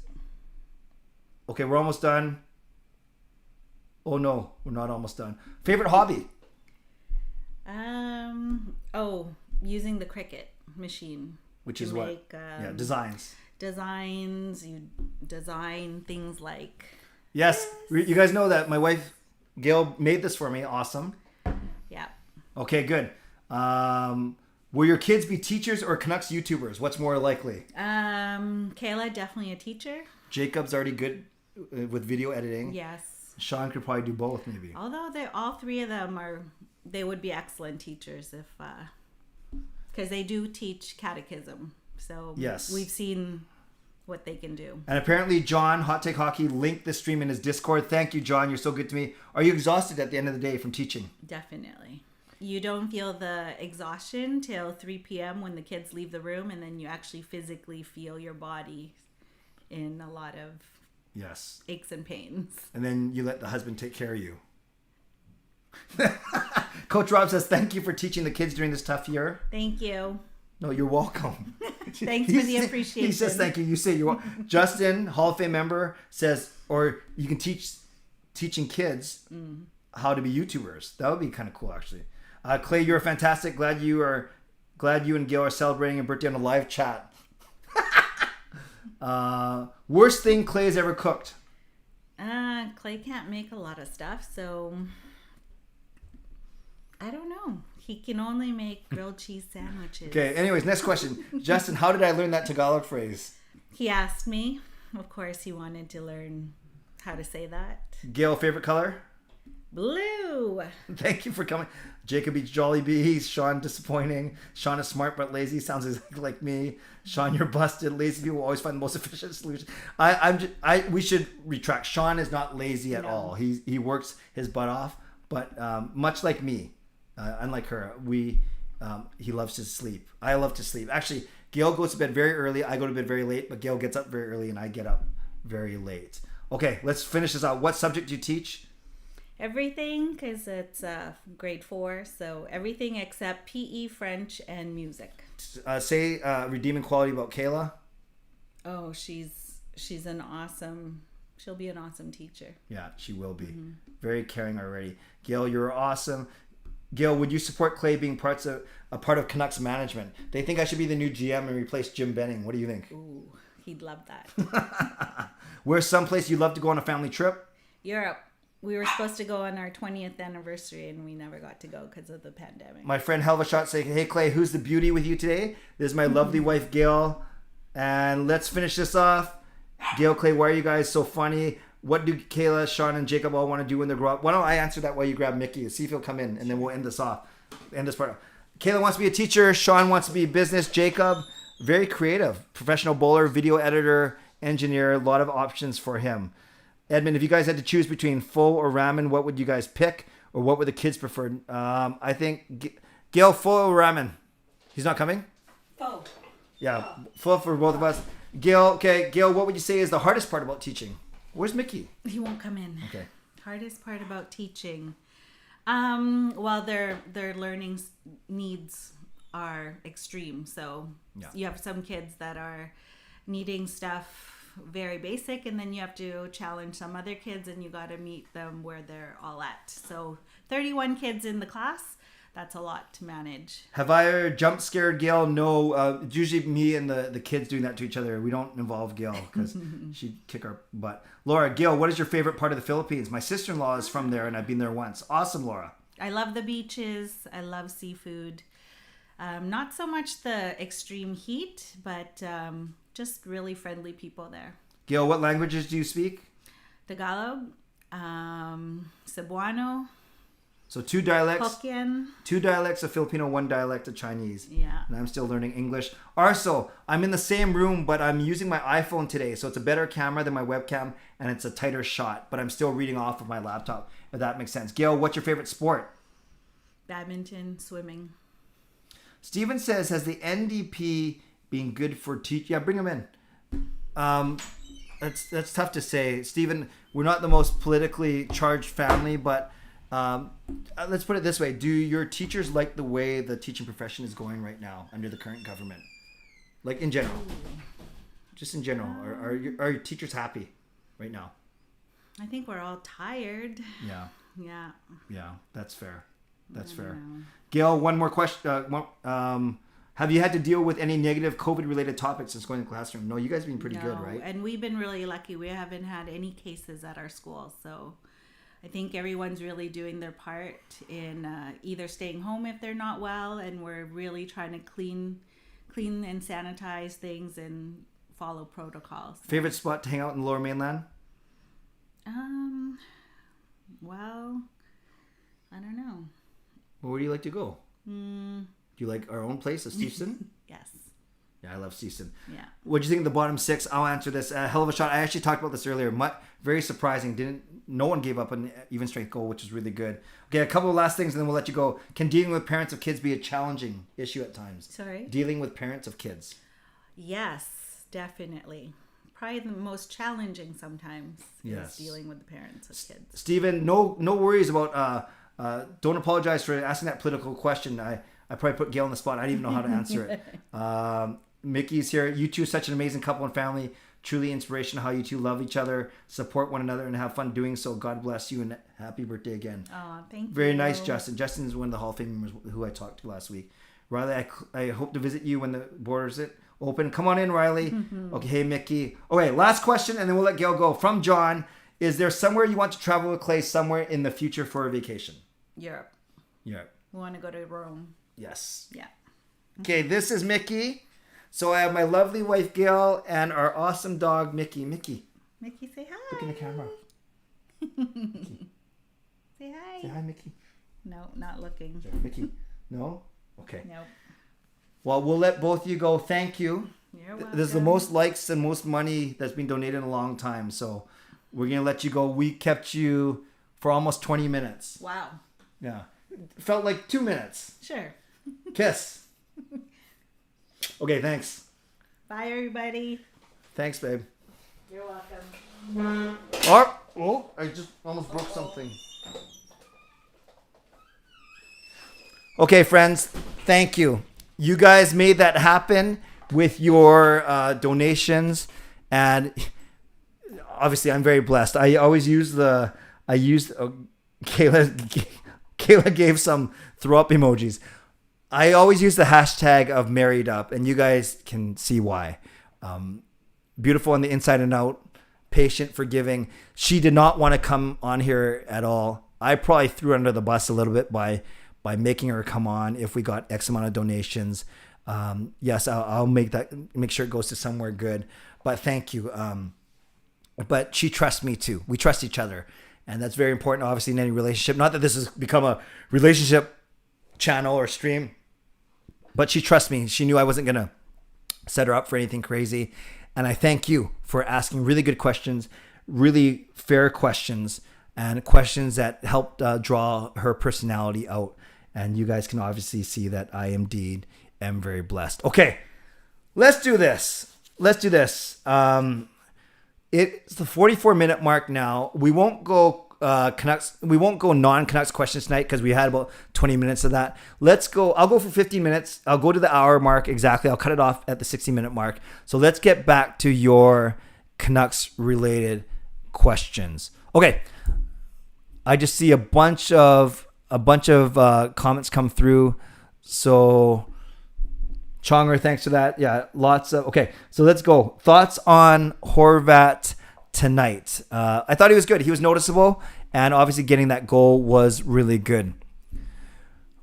Okay, we're almost done. Oh no, we're not almost done. Favorite hobby? Using the Cricut machine. Which is what? Designs. Designs. You design things like. Yes, you guys know that my wife Gail made this for me. Awesome. Yeah. Okay, good. Will your kids be teachers or Canucks YouTubers? What's more likely? Kayla, definitely a teacher. Jacob's already good with video editing. Yes. Sean could probably do both, maybe. Although all three of them they would be excellent teachers because they do teach catechism. So yes, we've seen what they can do. And apparently John, Hot Take Hockey, linked the stream in his Discord. Thank you, John. You're so good to me. Are you exhausted at the end of the day from teaching? Definitely. You don't feel the exhaustion till 3 p.m. when the kids leave the room, and then you actually physically feel your body in a lot of aches and pains. And then you let the husband take care of you. Coach Rob says, thank you for teaching the kids during this tough year. Thank you. No, you're welcome. Thanks for the appreciation. He says thank you. You say you're welcome. Justin, Hall of Fame member, says, or you can teaching kids how to be YouTubers. That would be kind of cool, actually. Clay, you're fantastic. Glad you and Gail are celebrating a birthday on a live chat. Worst thing Clay has ever cooked? Clay can't make a lot of stuff, so I don't know. He can only make grilled cheese sandwiches. Okay, anyways, next question. Justin, how did I learn that Tagalog phrase? He asked me. Of course, he wanted to learn how to say that. Gail, favorite color? Blue. Thank you for coming. Jacob eats Jolly Bees. Sean, disappointing. Sean is smart but lazy. Sounds exactly like me. Sean, you're busted. Lazy people always find the most efficient solution. We should retract. Sean is not lazy at all. He works his butt off, but much like me, unlike her, he loves to sleep. I love to sleep. Actually, Gail goes to bed very early. I go to bed very late, but Gail gets up very early and I get up very late. Okay, let's finish this out. What subject do you teach? Everything, because it's grade 4, so everything except PE, French, and music. Say redeeming quality about Kayla. Oh, she's she'll be an awesome teacher. Yeah, she will be. Mm-hmm. Very caring already. Gail, you're awesome. Gail, would you support Clay being a part of Canucks management? They think I should be the new GM and replace Jim Benning. What do you think? Ooh, he'd love that. Where's someplace you'd love to go on a family trip? Europe. We were supposed to go on our 20th anniversary and we never got to go because of the pandemic. My friend Helvashot saying, hey Clay, who's the beauty with you today? This is my lovely wife Gail. And let's finish this off. Gail, Clay, why are you guys so funny? What do Kayla, Sean, and Jacob all want to do when they grow up? Why don't I answer that while you grab Mickey? See if he'll come in and then we'll end this off. End this part. Kayla wants to be a teacher. Sean wants to be business. Jacob, very creative. Professional bowler, video editor, engineer. A lot of options for him. Edmund, if you guys had to choose between pho or ramen, what would you guys pick? Or what would the kids prefer? I think, Gail, pho or ramen? He's not coming? Pho. Yeah, pho for both of us. Gail, what would you say is the hardest part about teaching? Where's Mickey? He won't come in. Okay. Hardest part about teaching. Well, their learning needs are extreme. So Yeah. you have some kids that are needing stuff very basic, and then you have to challenge some other kids, and you got to meet them where they're all at. So 31 kids in the class, that's a lot to manage. Have I ever jump scared Gail? No. It's usually me and the kids doing that to each other. We don't involve Gail because she'd kick our butt. Laura, Gail, what is your favorite part of the Philippines? My sister-in-law is from there, and I've been there once. Awesome, Laura. I love the beaches. I love seafood. Not so much the extreme heat, but just really friendly people there. Gail, what languages do you speak? Tagalog, Cebuano, So 2 dialects. Hokkien. 2 dialects of Filipino, 1 dialect of Chinese. Yeah. And I'm still learning English. Arso, I'm in the same room, but I'm using my iPhone today. So it's a better camera than my webcam, and it's a tighter shot. But I'm still reading off of my laptop, if that makes sense. Gail, what's your favorite sport? Badminton, swimming. Steven says, has the NDP been good for teach? Yeah, bring him in. That's tough to say. Steven, we're not the most politically charged family, but let's put it this way. Do your teachers like the way the teaching profession is going right now under the current government? Like in general? Just in general. Are your teachers happy right now? I think we're all tired. Yeah. Yeah. Yeah, that's fair. That's I fair. know. Gail, one more question. Have you had to deal with any negative COVID-related topics since going to the classroom? No, you guys have been pretty good, right? And we've been really lucky. We haven't had any cases at our school. So I think everyone's really doing their part in either staying home if they're not well, and we're really trying to clean and sanitize things and follow protocols. Favorite spot to hang out in the Lower Mainland? Well, I don't know. Well, where do you like to go? Do you like our own place, Stevenson? Yes. Yeah, I love Stevenson. Yeah. What do you think of the bottom 6? I'll answer this. Hell of a shot. I actually talked about this earlier. Very surprising. No one gave up an even strength goal, which is really good. Okay, a couple of last things, and then we'll let you go. Can dealing with parents of kids be a challenging issue at times? Sorry? Dealing with parents of kids. Yes, definitely. Probably the most challenging sometimes is dealing with the parents of kids. Stephen, no worries about... don't apologize for asking that political question. I probably put Gail on the spot. I didn't even know how to answer it. Mickey's here. You two are such an amazing couple and family. Truly inspirational how you two love each other, support one another, and have fun doing so. God bless you, and happy birthday again. Oh, thank you. Very nice, Justin. Justin is one of the Hall of Fame members who I talked to last week. Riley, I hope to visit you when the borders open. Come on in, Riley. Okay, hey, Mickey. Okay, last question, and then we'll let Gail go. From John, is there somewhere you want to travel with Clay somewhere in the future for a vacation? Europe. Europe. We want to go to Rome. Yes. Yeah. Okay, this is Mickey. So I have my lovely wife, Gail, and our awesome dog, Mickey. Mickey, say hi. look in the camera. Say hi. Say hi, Mickey. No, not looking. Mickey. No? Okay. Nope. Well, we'll let both of you go. Thank you. You're welcome. This is the most likes and most money that's been donated in a long time. So we're going to let you go. We kept you for almost 20 minutes. Wow. Yeah. It felt like 2 minutes. Sure. Kiss. Okay, thanks. Bye, everybody. Thanks, babe. You're welcome. Oh, I just almost broke something. Okay, friends, thank you. You guys made that happen with your donations, and obviously I'm very blessed. I always use Kayla gave some throw up emojis. I always use the hashtag of married up, and you guys can see why. Beautiful on the inside and out, patient, forgiving. She did not want to come on here at all. I probably threw her under the bus a little bit by making her come on if we got X amount of donations. Yes, I'll make sure it goes to somewhere good. But thank you. But she trusts me too. We trust each other. And that's very important, obviously, in any relationship. Not that this has become a relationship channel or stream, but she trusts me. She knew I wasn't going to set her up for anything crazy. And I thank you for asking really good questions, really fair questions, and questions that helped draw her personality out. And you guys can obviously see that I indeed am very blessed. Okay, let's do this. It's the 44-minute mark now. We won't go Canucks. We won't go non-Canucks questions tonight because we had about 20 minutes of that. Let's go. I'll go for 15 minutes. I'll go to the hour mark exactly. I'll cut it off at the 60-minute mark. So let's get back to your Canucks-related questions. Okay. I just see a bunch of comments come through. So Chonger, thanks for that. Yeah, lots of. Okay, so let's go. Thoughts on Horvat tonight? I thought he was good. He was noticeable, and obviously getting that goal was really good.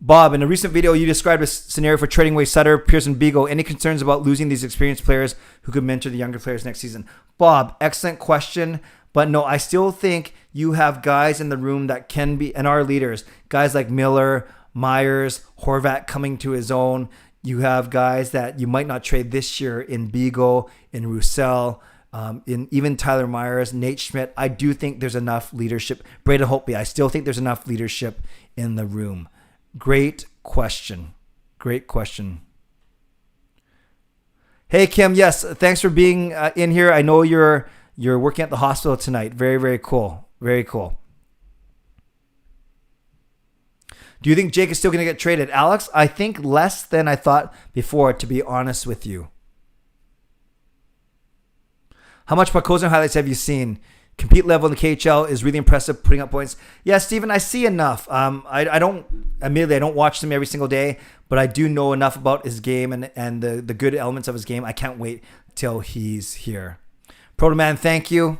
Bob, in a recent video, you described a scenario for trading away Sutter, Pearson, Beagle. Any concerns about losing these experienced players who could mentor the younger players next season? Bob, excellent question. But no, I still think you have guys in the room that can be, and are leaders. Guys like Miller, Myers, Horvat coming to his own. You have guys that you might not trade this year in Beagle, in Roussel, in even Tyler Myers, Nate Schmidt. I do think there's enough leadership. Braden Holtby, I still think there's enough leadership in the room. Great question. Great question. Hey, Kim. Yes, thanks for being in here. I know you're working at the hospital tonight. Very, very cool. Very cool. Do you think Jake is still going to get traded? Alex, I think less than I thought before, to be honest with you. How much Parkozan highlights have you seen? Compete level in the KHL is really impressive, putting up points. Yeah, Steven, I see enough. I don't watch them every single day, but I do know enough about his game and the good elements of his game. I can't wait till he's here. Protoman, thank you.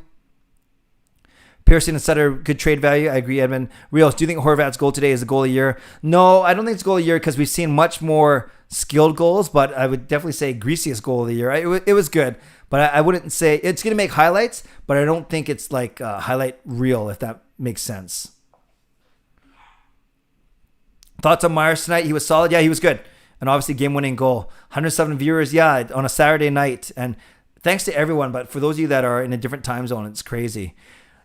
Pearson and Sutter, good trade value. I agree, Edmund. Rios, do you think Horvat's goal today is a goal a year? No, I don't think it's a goal a year because we've seen much more skilled goals, but I would definitely say greasiest goal of the year. It was good, but I wouldn't say it's going to make highlights, but I don't think it's like highlight reel, if that makes sense. Thoughts on Myers tonight? He was solid. Yeah, he was good. And obviously game-winning goal. 107 viewers, yeah, on a Saturday night. And thanks to everyone, but for those of you that are in a different time zone, it's crazy.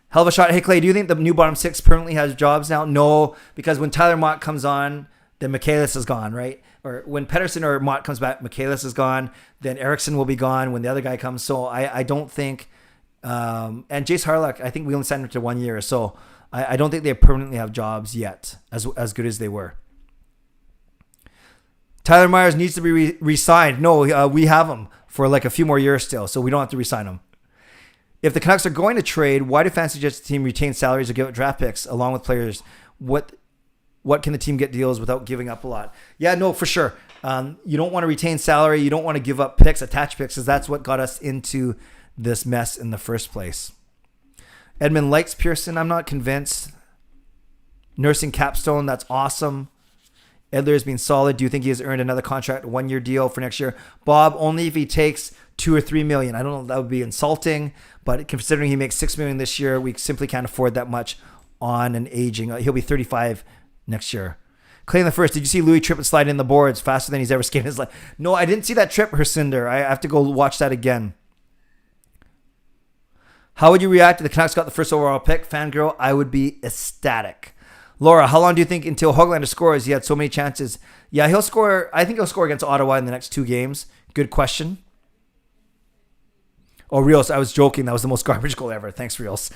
Hell of a shot. Hey, Clay, do you think the new bottom six permanently has jobs now? No, because when Tyler Mott comes on, then Michaelis is gone, right? Or when Pettersson or Mott comes back, Michaelis is gone. Then Eriksson will be gone when the other guy comes. So I don't think... and Jace Harlock, I think we only signed him to 1 year. So I don't think they permanently have jobs yet, as good as they were. Tyler Myers needs to be re-signed. No, we have him for like a few more years still, so we don't have to re-sign him. If the Canucks are going to trade, why do fans suggest the team retain salaries or give up draft picks along with players? What can the team get deals without giving up a lot? Yeah, no, for sure. You don't want to retain salary. You don't want to give up picks, attach picks, because that's what got us into this mess in the first place. Edmund likes Pearson. I'm not convinced. Nursing capstone, that's awesome. Edler has been solid. Do you think he has earned another contract, 1 year deal for next year? Bob, only if he takes $2 or $3 million. I don't know if that would be insulting, but considering he makes $6 million this year, we simply can't afford that much on an aging. He'll be 35 next year. Clay the first, did you see Louis Trippett slide in the boards faster than he's ever skated in his life? No, I didn't see that trip, Hercinder. I have to go watch that again. How would you react if the Canucks got the first overall pick? Fangirl, I would be ecstatic. Laura, how long do you think until Höglander scores? He had so many chances. Yeah, he'll score. I think he'll score against Ottawa in the next 2 games. Good question. Oh, Rios, I was joking. That was the most garbage goal ever. Thanks, Rios.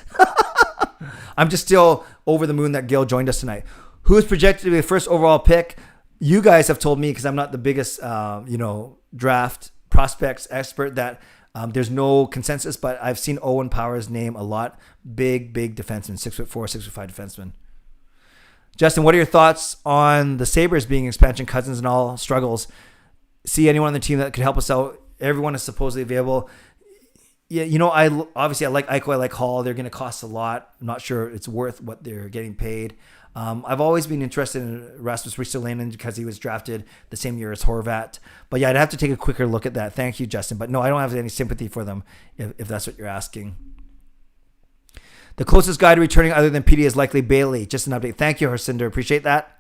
I'm just still over the moon that Gail joined us tonight. Who is projected to be the first overall pick? You guys have told me, because I'm not the biggest, draft prospects expert, that there's no consensus, but I've seen Owen Power's name a lot. Big defenseman, 6'4", 6'5" defenseman. Justin, what are your thoughts on the Sabres being expansion cousins and all struggles? See anyone on the team that could help us out? Everyone is supposedly available. Yeah, I like Eichel, I like Hall. They're going to cost a lot. I'm not sure it's worth what they're getting paid. I've always been interested in Rasmus Ristolainen because he was drafted the same year as Horvat. But yeah, I'd have to take a quicker look at that. Thank you, Justin. But no, I don't have any sympathy for them if that's what you're asking. The closest guy to returning other than PD is likely Bailey. Just an update. Thank you, Hercinder. Appreciate that.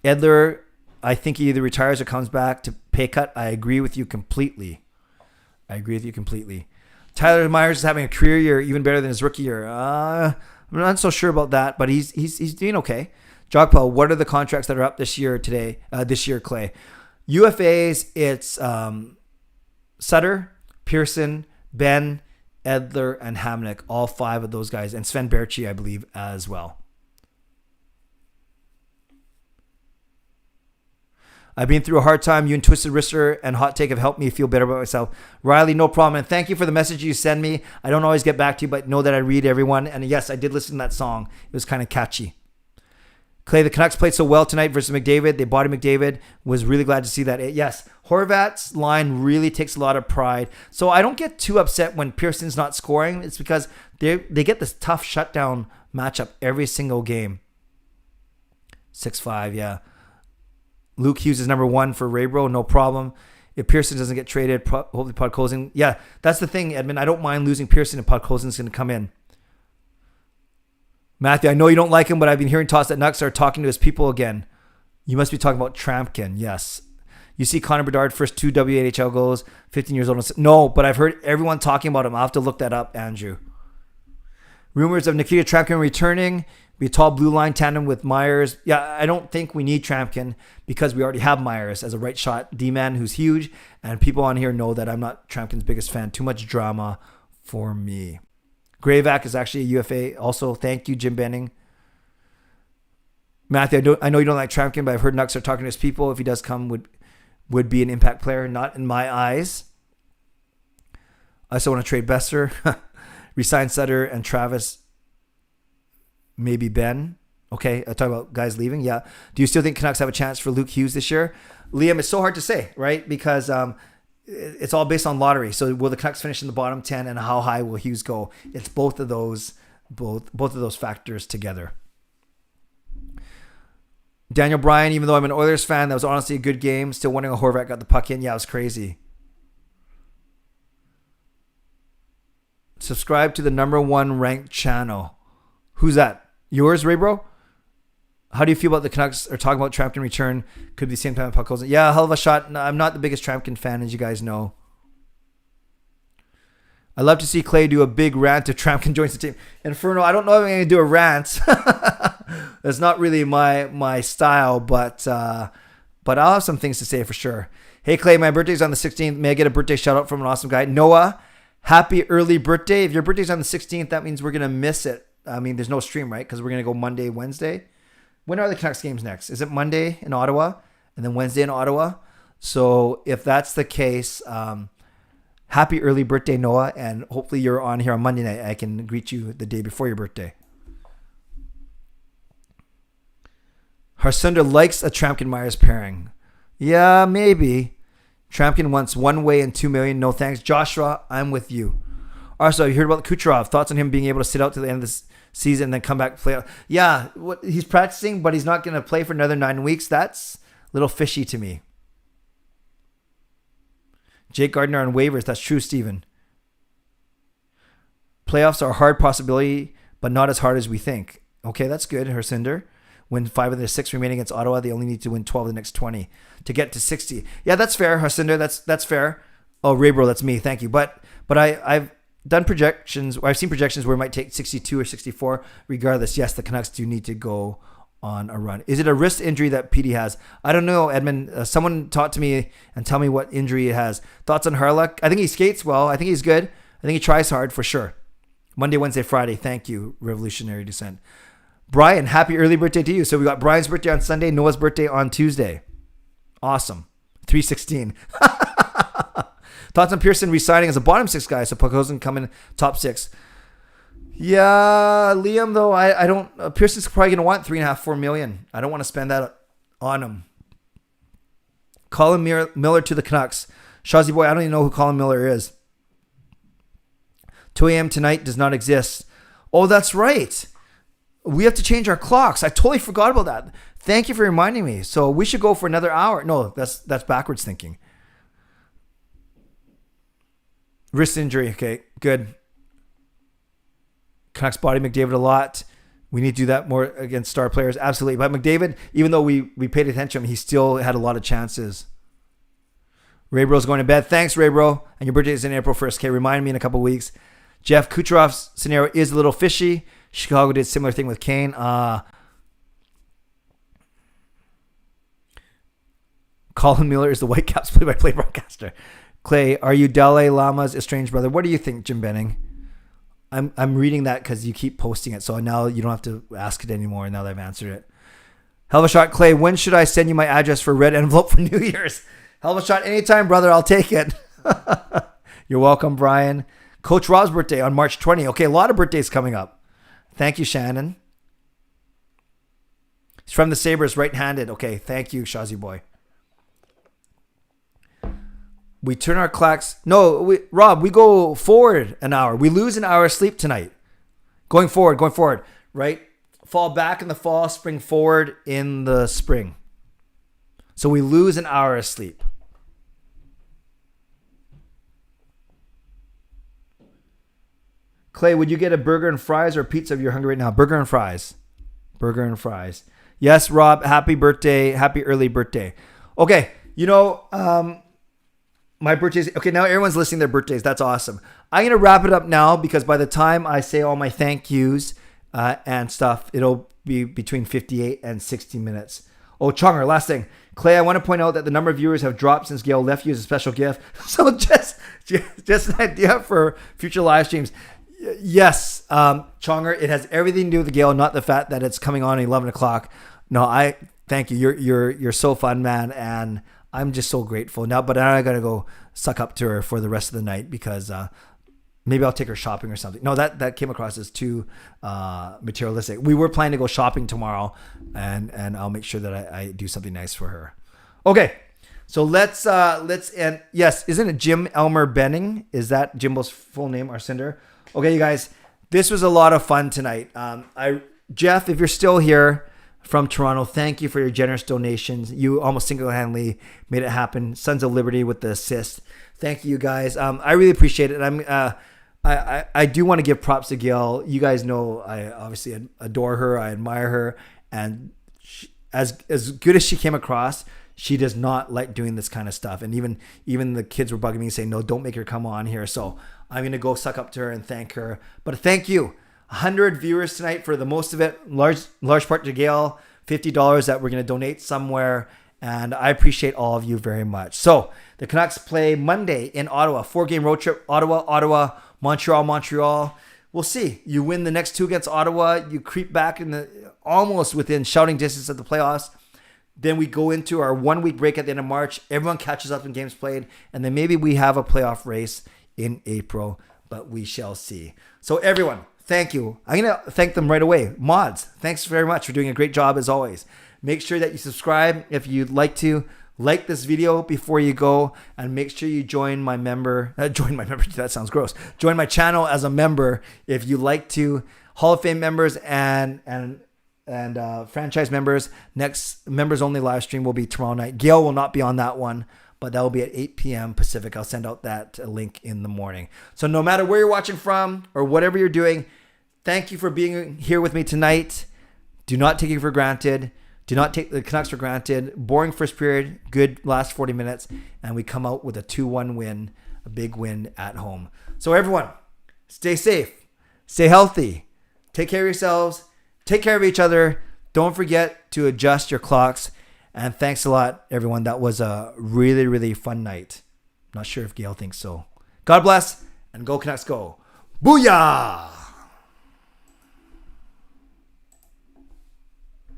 Edler, I think he either retires or comes back to pay cut. I agree with you completely. Tyler Myers is having a career year, even better than his rookie year. I'm not so sure about that, but he's doing okay. Jogpal, what are the contracts that are up this year, Clay? UFAs, it's Sutter, Pearson, Ben, Edler, and Hamnick. All 5 of those guys. And Sven Berchi, I believe, as well. I've been through a hard time. You and Twisted Wrister and Hot Take have helped me feel better about myself. Riley, no problem. And thank you for the message you send me. I don't always get back to you, but know that I read everyone. And yes, I did listen to that song. It was kind of catchy. Clay, the Canucks played so well tonight versus McDavid. They bodied McDavid. Was really glad to see that. Yes, Horvat's line really takes a lot of pride. So I don't get too upset when Pearson's not scoring. It's because they get this tough shutdown matchup every single game. 6-5, yeah. Luke Hughes is number 1 for Raybro, no problem. If Pearson doesn't get traded, hopefully Podkolzin. Yeah, that's the thing, Edmund. I don't mind losing Pearson if Podkolzin's going to come in. Matthew, I know you don't like him, but I've been hearing talks that Nucks are talking to his people again. You must be talking about Trampkin, yes. You see Connor Bedard, first 2 WHL goals, 15 years old. No, but I've heard everyone talking about him. I'll have to look that up, Andrew. Rumors of Nikita Trampkin returning. Be a tall blue line tandem with Myers. Yeah, I don't think we need Trampkin because we already have Myers as a right shot D-man who's huge. And people on here know that I'm not Trampkin's biggest fan. Too much drama for me. Gravac is actually a UFA. Also, thank you, Jim Benning. Matthew, I know you don't like Trampkin, but I've heard Nucks are talking to his people. If he does come, would be an impact player. Not in my eyes. I also want to trade Besser. Resign Sutter and Travis. Maybe Ben. Okay, I talk about guys leaving. Yeah. Do you still think Canucks have a chance for Luke Hughes this year? Liam, it's so hard to say, right? Because it's all based on lottery. So will the Canucks finish in the bottom 10 and how high will Hughes go? It's both of those factors together. Daniel Bryan, even though I'm an Oilers fan, that was honestly a good game. Still wondering how Horvat got the puck in. Yeah, it was crazy. Subscribe to the #1 ranked channel. Who's that? Yours, Raybro? How do you feel about the Canucks are talking about Trampkin return? Could be the same time puck goes. Yeah, hell of a shot. No, I'm not the biggest Trampkin fan, as you guys know. I love to see Clay do a big rant if Trampkin joins the team. Inferno, I don't know if I'm going to do a rant. That's not really my style, but I'll have some things to say for sure. Hey, Clay, my birthday's on the 16th. May I get a birthday shout out from an awesome guy? Noah, happy early birthday. If your birthday's on the 16th, that means we're going to miss it. I mean, there's no stream, right? Because we're going to go Monday, Wednesday. When are the Canucks games next? Is it Monday in Ottawa and then Wednesday in Ottawa? So if that's the case, happy early birthday, Noah. And hopefully you're on here on Monday night. I can greet you the day before your birthday. Harsunder likes a Trampkin-Myers pairing. Yeah, maybe. Trampkin wants 1 way and 2 million. No thanks. Joshua, I'm with you. Also, you heard about Kucherov. Thoughts on him being able to sit out to the end of the season and then come back and play? Yeah, he's practicing, but he's not going to play for another 9 weeks. That's a little fishy to me. Jake Gardner on waivers. That's true, Steven. Playoffs are a hard possibility, but not as hard as we think. Okay, that's good, Hercinder. Win 5 of their 6 remaining against Ottawa. They only need to win 12 of the next 20 to get to 60. Yeah, that's fair, Hercinder. That's fair. Oh, Raybro, that's me. Thank you. But I've done projections. I've seen projections where it might take 62 or 64. Regardless, yes, the Canucks do need to go on a run. Is it a wrist injury that PD has? I don't know, Edmund. Someone talk to me and tell me what injury he has. Thoughts on Harlock? I think he skates well. I think he's good. I think he tries hard for sure. Monday, Wednesday, Friday. Thank you, Revolutionary Descent. Brian, happy early birthday to you. So we got Brian's birthday on Sunday, Noah's birthday on Tuesday. Awesome. 316. Thoughts on Pearson resigning as a bottom 6 guy, so Podkolzin coming top 6. Yeah, Liam, though, I don't. Pearson's probably going to want 3.5-4 million. I don't want to spend that on him. Colin Miller to the Canucks. Shazzy boy, I don't even know who Colin Miller is. 2 a.m. tonight does not exist. Oh, that's right. We have to change our clocks. I totally forgot about that. Thank you for reminding me. So we should go for another hour. No, that's backwards thinking. Wrist injury. Okay, good. Canucks body McDavid a lot. We need to do that more against star players. Absolutely. But McDavid, even though we paid attention to him, he still had a lot of chances. Raybro's going to bed. Thanks, Raybro. And your birthday is in April 1st. Okay, remind me in a couple weeks. Jeff, Kucherov's scenario is a little fishy. Chicago did a similar thing with Kane. Colin Miller is the Whitecaps play-by-play broadcaster. Clay, are you Dalai Lama's estranged brother? What do you think, Jim Benning? I'm reading that because you keep posting it. So now you don't have to ask it anymore now that I've answered it. Hell of a shot, Clay. When should I send you my address for red envelope for New Year's? Hell of a shot. Anytime, brother. I'll take it. You're welcome, Brian. Coach Rob's birthday on March 20. Okay, a lot of birthdays coming up. Thank you, Shannon. He's from the Sabres, right-handed. Okay, thank you, Shazzy boy. We turn our clocks. No, Rob, we go forward an hour. We lose an hour of sleep tonight. Going forward, right? Fall back in the fall, spring forward in the spring. So we lose an hour of sleep. Clay, would you get a burger and fries or pizza if you're hungry right now? Burger and fries. Burger and fries. Yes, Rob, happy birthday. Happy early birthday. Okay, my birthday's... Okay, now everyone's listing their birthdays. That's awesome. I'm going to wrap it up now because by the time I say all my thank yous and stuff, it'll be between 58 and 60 minutes. Oh, Chonger, last thing. Clay, I want to point out that the number of viewers have dropped since Gail left you as a special gift. So just an idea for future live streams. Yes, Chonger, it has everything to do with Gail, not the fact that it's coming on at 11 o'clock. No, I thank you. You're so fun, man, and I'm just so grateful now. But now I gotta go suck up to her for the rest of the night because maybe I'll take her shopping or something. No, that came across as too materialistic. We were planning to go shopping tomorrow, and I'll make sure that I do something nice for her. Okay. So let's end. Yes, isn't it Jim Elmer Benning? Is that Jimbo's full name, Arcinder? Okay, you guys, this was a lot of fun tonight. Jeff, if you're still here from Toronto, thank you for your generous donations. You almost single-handedly made it happen. Sons of Liberty with the assist. Thank you, guys. I really appreciate it. I do want to give props to Gail. You guys know I obviously adore her. I admire her, and as good as she came across, she does not like doing this kind of stuff. And even the kids were bugging me saying, no, don't make her come on here. So I'm going to go suck up to her and thank her. But thank you. 100 viewers tonight for the most of it. Large part to Gail. $50 that we're going to donate somewhere. And I appreciate all of you very much. So the Canucks play Monday in Ottawa. 4-game road trip. Ottawa, Montreal. We'll see. You win the next two against Ottawa. You creep back in almost within shouting distance of the playoffs. Then we go into our 1 week break at the end of March. Everyone catches up in games played. And then maybe we have a playoff race in April. But we shall see. So everyone, thank you. I'm going to thank them right away. Mods, thanks very much for doing a great job as always. Make sure that you subscribe if you'd like to. Like this video before you go. And make sure you join my member. That sounds gross. Join my channel as a member if you like to. Hall of Fame members and franchise members. Next members only live stream will be tomorrow night. Gail will not be on that one, but that will be at 8 p.m. Pacific. I'll send out that link in the morning. So no matter where you're watching from or whatever you're doing, thank you for being here with me tonight. Do not take it for granted. Do not take the Canucks for granted. Boring first period, good last 40 minutes, and we come out with a 2-1 win, a big win at home. So everyone, stay safe, stay healthy, take care of yourselves, take care of each other. Don't forget to adjust your clocks. And thanks a lot, everyone. That was a really, really fun night. Not sure if Gail thinks so. God bless, and go Canucks go. Booyah!